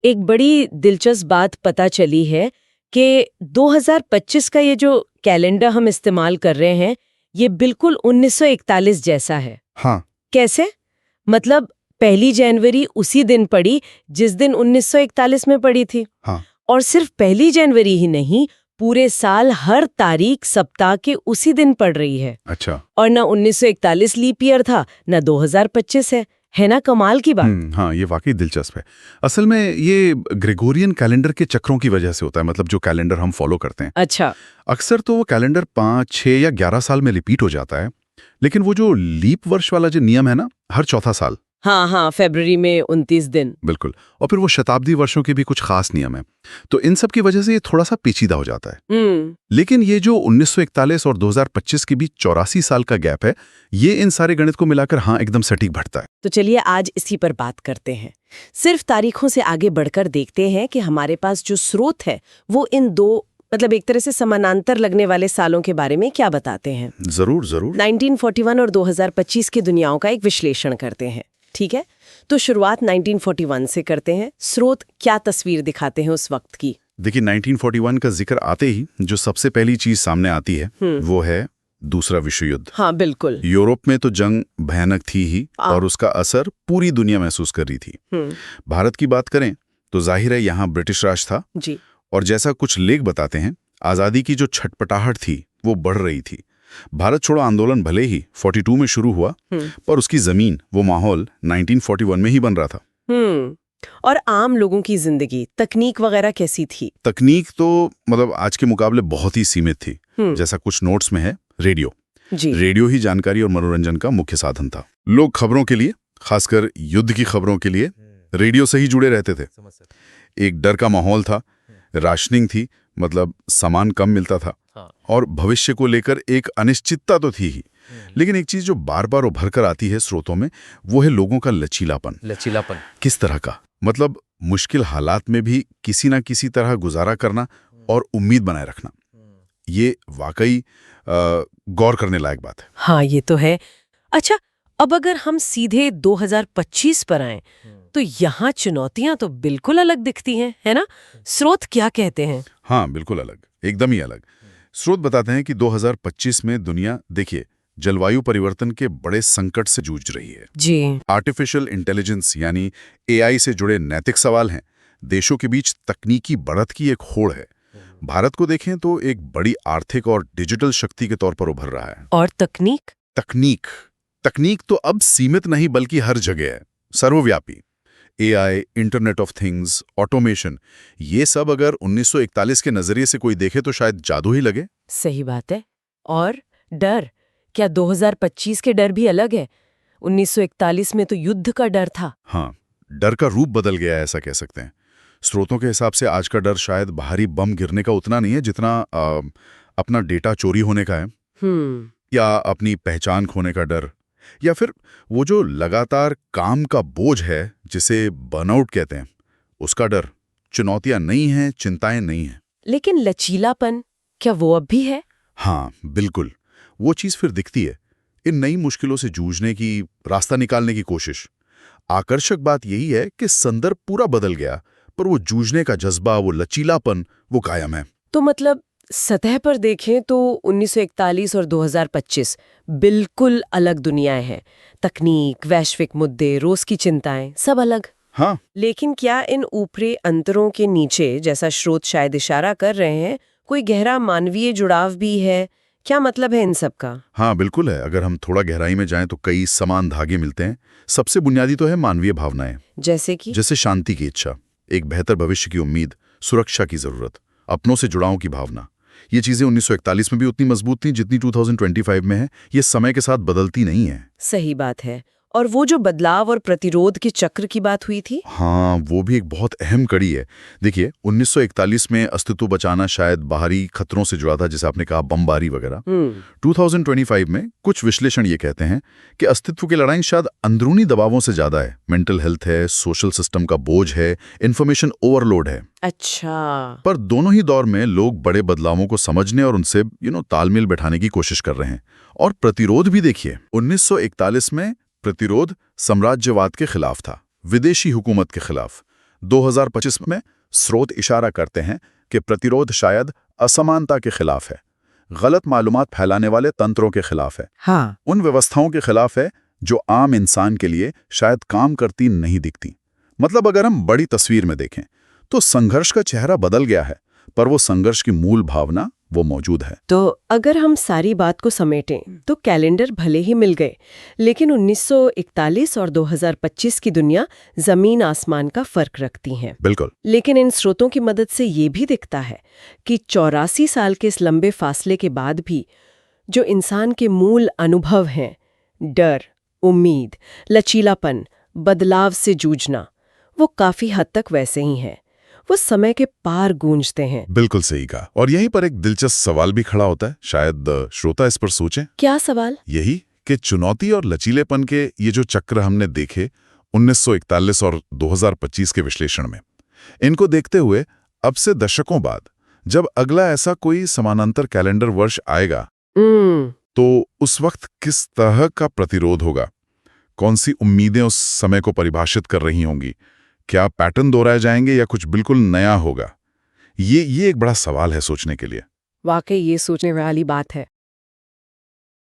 एक बड़ी दिलचस्प बात पता चली है कि 2025 का ये जो कैलेंडर हम इस्तेमाल कर रहे हैं, ये बिल्कुल 1941 जैसा है। हाँ। कैसे? मतलब 1 जनवरी उसी दिन पड़ी जिस दिन 1941 में पड़ी थी। हाँ। और सिर्फ 1 जनवरी ही नहीं, पूरे साल हर तारीख सप्ताह के उसी दिन पड़ रही है। अच्छा। और ना 1941 लीप ईयर था, ना 2025 है ना कमाल की बात। हाँ, ये वाकई दिलचस्प है। असल में ये ग्रेगोरियन कैलेंडर के चक्रों की वजह से होता है, मतलब जो कैलेंडर हम फॉलो करते हैं। अच्छा। अक्सर तो वो कैलेंडर 5, 6 या 11 साल में रिपीट हो जाता है, लेकिन वो जो लीप वर्ष वाला जो नियम है ना, हर चौथा साल। हाँ, फरवरी में 29 दिन। बिल्कुल। और फिर वो शताब्दी वर्षों के भी कुछ खास नियम है, तो इन सब की वजह से ये थोड़ा सा पेचीदा हो जाता है। लेकिन ये जो 1941 और 2025 के बीच 84 साल का गैप है, ये इन सारे गणित को मिलाकर हाँ एकदम सटीक बैठता है। तो चलिए आज इसी पर बात करते हैं। सिर्फ तारीखों से आगे बढ़कर देखते हैं कि हमारे पास जो स्रोत है वो इन दो, मतलब एक तरह से समानांतर लगने वाले सालों के बारे में क्या बताते हैं। जरूर जरूर। 1941 और 2025 की दुनियाओं का एक विश्लेषण करते हैं। ठीक है, तो शुरुआत 1941 से करते हैं। स्रोत क्या तस्वीर दिखाते हैं उस वक्त की? देखिए, 1941 का जिक्र आते ही जो सबसे पहली चीज सामने आती है वो है दूसरा विश्व युद्ध। हाँ बिल्कुल। यूरोप में तो जंग भयानक थी ही और उसका असर पूरी दुनिया महसूस कर रही थी। भारत की बात करें तो जाहिर है यहाँ ब्रिटिश राज था जी। और जैसा कुछ लेख बताते हैं, आजादी की जो छटपटाहट थी वो बढ़ रही थी। भारत छोड़ो आंदोलन भले ही 42 में शुरू हुआ, पर उसकी जमीन, वो माहौल 1941 में ही बन रहा था। और आम लोगों की जिंदगी, तकनीक वगैरह कैसी थी? तकनीक तो मतलब आज के मुकाबले बहुत ही सीमित थी। जैसा कुछ नोट्स में है, रेडियो जी। रेडियो ही जानकारी और मनोरंजन का मुख्य साधन था। लोग खबरों के लिए, खासकर युद्ध की खबरों के लिए, रेडियो से ही जुड़े रहते थे। एक डर का माहौल था, राशनिंग थी, मतलब सामान कम मिलता था। और भविष्य को लेकर एक अनिश्चितता तो थी ही। लेकिन एक चीज जो बार बार उभर कर आती है स्रोतों में, वो है लोगों का लचीलापन। किस तरह का? मतलब मुश्किल हालात में भी किसी ना किसी तरह गुजारा करना और उम्मीद बनाए रखना। ये वाकई गौर करने लायक बात है। हाँ, ये तो है। अच्छा, अब अगर हम सीधे 2025 पर आएं, तो यहाँ चुनौतियां तो बिल्कुल अलग दिखती हैं, है ना? स्रोत क्या कहते हैं? हाँ, बिल्कुल अलग, एकदम ही अलग। स्रोत बताते हैं कि 2025 में दुनिया, देखिए, जलवायु परिवर्तन के बड़े संकट से जूझ रही है जी। आर्टिफिशियल इंटेलिजेंस यानी एआई से जुड़े नैतिक सवाल हैं। देशों के बीच तकनीकी बढ़त की एक होड़ है। भारत को देखें तो एक बड़ी आर्थिक और डिजिटल शक्ति के तौर पर उभर रहा है। और तकनीक तो अब सीमित नहीं बल्कि हर जगह है, सर्वव्यापी। AI, internet of things, automation, ये सब अगर 1941 के नजरिए से कोई देखे तो शायद जादू ही लगे। सही बात है। और डर, क्या 2025 के डर भी अलग है? 1941 में तो युद्ध का डर था। हाँ, डर का रूप बदल गया है, ऐसा कह सकते हैं। स्रोतों के हिसाब से आज का डर शायद बाहरी बम गिरने का उतना नहीं है जितना अपना डेटा चोरी होने का है, या अपनी पहचान खोने का डर, या फिर वो जो लगातार काम का बोझ है जिसे बर्नआउट कहते हैं, उसका डर। चुनौतियां नहीं हैं, चिंताएं नहीं हैं। लेकिन लचीलापन, क्या वो अब भी है? हाँ बिल्कुल, वो चीज फिर दिखती है। इन नई मुश्किलों से जूझने की, रास्ता निकालने की कोशिश। आकर्षक बात यही है कि संदर्भ पूरा बदल गया, पर वो जूझने का जज्बा, वो लचीलापन, वो कायम है। तो मतलब सतह पर देखें तो 1941 और 2025 बिल्कुल अलग दुनियाएं हैं। तकनीक, वैश्विक मुद्दे, रोज की चिंताएं, सब अलग। हाँ। लेकिन क्या इन ऊपरी अंतरों के नीचे, जैसा स्रोत शायद इशारा कर रहे हैं, कोई गहरा मानवीय जुड़ाव भी है? क्या मतलब है इन सब का? हाँ बिल्कुल है। अगर हम थोड़ा गहराई में जाएं तो कई समान धागे मिलते हैं। सबसे बुनियादी तो है मानवीय भावनाएं। जैसे शांति की इच्छा, एक बेहतर भविष्य की उम्मीद, सुरक्षा की जरूरत, अपनों से जुड़ाव की भावना। ये चीजें 1941 में भी उतनी मजबूत थी जितनी 2025 में है। ये समय के साथ बदलती नहीं है। सही बात है। और वो जो बदलाव और प्रतिरोध के चक्र की बात हुई थी, हाँ, वो भी एक बहुत अहम कड़ी है। देखिए, 1941 में अस्तित्व बचाना शायद बाहरी खतरों से जुड़ा था, जैसे आपने कहा बमबारी वगैरह। 2025 में कुछ विश्लेषण ये कहते हैं कि अस्तित्व की लड़ाई शायद अंदरूनी दबावों से ज्यादा है। मेंटल हेल्थ है, सोशल सिस्टम का बोझ है, इंफॉर्मेशन ओवरलोड है। अच्छा। पर दोनों ही दौर में लोग बड़े बदलावों को समझने और उनसे तालमेल बैठाने की कोशिश कर रहे हैं। और प्रतिरोध भी देखिए, 1941 में प्रतिरोध साम्राज्यवाद के खिलाफ था, विदेशी हुकूमत के खिलाफ। 2025 में स्रोत इशारा करते हैं कि प्रतिरोध शायद असमानता के खिलाफ है, गलत मालूमात फैलाने वाले तंत्रों के खिलाफ है, हाँ, उन व्यवस्थाओं के खिलाफ है जो आम इंसान के लिए शायद काम करती नहीं दिखती। मतलब अगर हम बड़ी तस्वीर में देखें तो संघर्ष का चेहरा बदल गया है, पर वो संघर्ष की मूल भावना वो मौजूद है। तो अगर हम सारी बात को समेटें तो कैलेंडर भले ही मिल गए, लेकिन 1941 और 2025 की दुनिया जमीन आसमान का फर्क रखती हैं। बिल्कुल। लेकिन इन स्रोतों की मदद से ये भी दिखता है कि 84 साल के इस लंबे फासले के बाद भी जो इंसान के मूल अनुभव हैं, डर, उम्मीद, लचीलापन, बदलाव से जूझना, वो काफी हद तक वैसे ही हैं। वो समय के पार गूंजते हैं। बिल्कुल सही कहा। और यहीं पर एक दिलचस्प सवाल भी खड़ा होता है, शायद श्रोता इस पर सोचें। क्या सवाल? यही कि चुनौती और लचीलेपन के ये जो चक्र हमने देखे 1941 और 2025 के विश्लेषण में, इनको देखते हुए अब से दशकों बाद जब अगला ऐसा कोई समानांतर कैलेंडर वर्ष आएगा तो उस वक्त किस तरह का प्रतिरोध होगा? कौन सी उम्मीदें उस समय को परिभाषित कर रही होंगी? क्या पैटर्न दोहराए जाएंगे या कुछ बिल्कुल नया होगा? ये एक बड़ा सवाल है सोचने के लिए। वाकई ये सोचने वाली बात है।